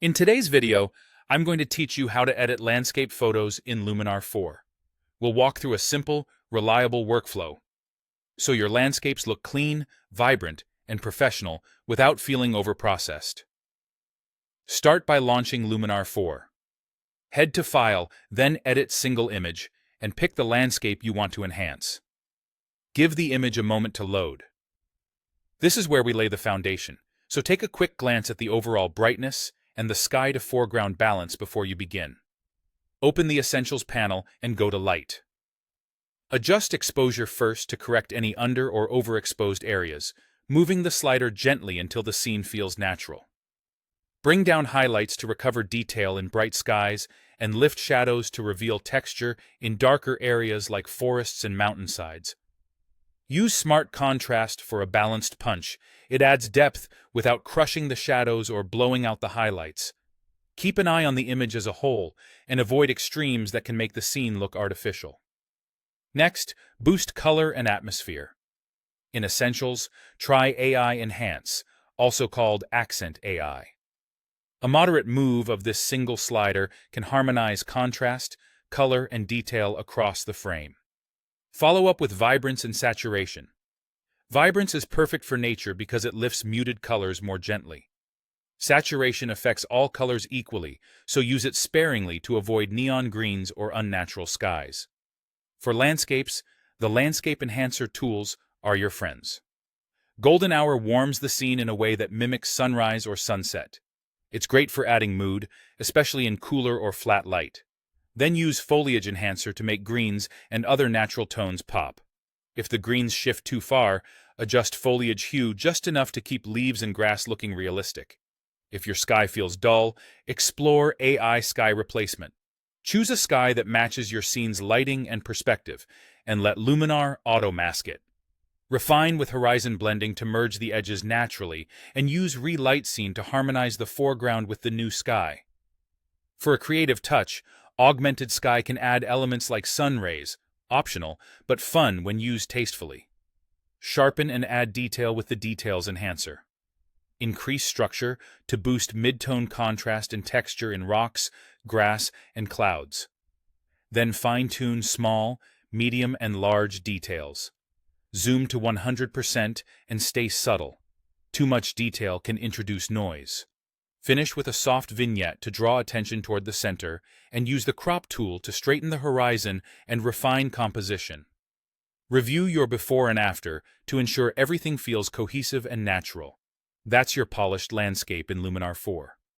In today's video, I'm going to teach you how to edit landscape photos in Luminar 4. We'll walk through a simple, reliable workflow, so your landscapes look clean, vibrant, and professional without feeling overprocessed. Start by launching Luminar 4. Head to File, then Edit Single Image, and pick the landscape you want to enhance. Give the image a moment to load. This is where we lay the foundation, so take a quick glance at the overall brightness and the sky to foreground balance before you begin. Open the Essentials panel and go to Light. Adjust exposure first to correct any under- or overexposed areas, moving the slider gently until the scene feels natural. Bring down highlights to recover detail in bright skies and lift shadows to reveal texture in darker areas like forests and mountainsides. Use Smart Contrast for a balanced punch. It adds depth without crushing the shadows or blowing out the highlights. Keep an eye on the image as a whole and avoid extremes that can make the scene look artificial. Next, boost color and atmosphere. In Essentials, try AI Enhance, also called Accent AI. A moderate move of this single slider can harmonize contrast, color, and detail across the frame. Follow up with Vibrance and Saturation. Vibrance is perfect for nature because it lifts muted colors more gently. Saturation affects all colors equally, so use it sparingly to avoid neon greens or unnatural skies. For landscapes, the Landscape Enhancer tools are your friends. Golden Hour warms the scene in a way that mimics sunrise or sunset. It's great for adding mood, especially in cooler or flat light. Then use Foliage Enhancer to make greens and other natural tones pop. If the greens shift too far, adjust foliage hue just enough to keep leaves and grass looking realistic. If your sky feels dull, explore AI Sky Replacement. Choose a sky that matches your scene's lighting and perspective, and let Luminar auto-mask it. Refine with horizon blending to merge the edges naturally, and use Relight Scene to harmonize the foreground with the new sky. For a creative touch, Augmented Sky can add elements like sun rays, optional, but fun when used tastefully. Sharpen and add detail with the Details Enhancer. Increase structure to boost mid-tone contrast and texture in rocks, grass, and clouds. Then fine-tune small, medium, and large details. Zoom to 100% and stay subtle. Too much detail can introduce noise. Finish with a soft vignette to draw attention toward the center, and use the crop tool to straighten the horizon and refine composition. Review your before and after to ensure everything feels cohesive and natural. That's your polished landscape in Luminar 4.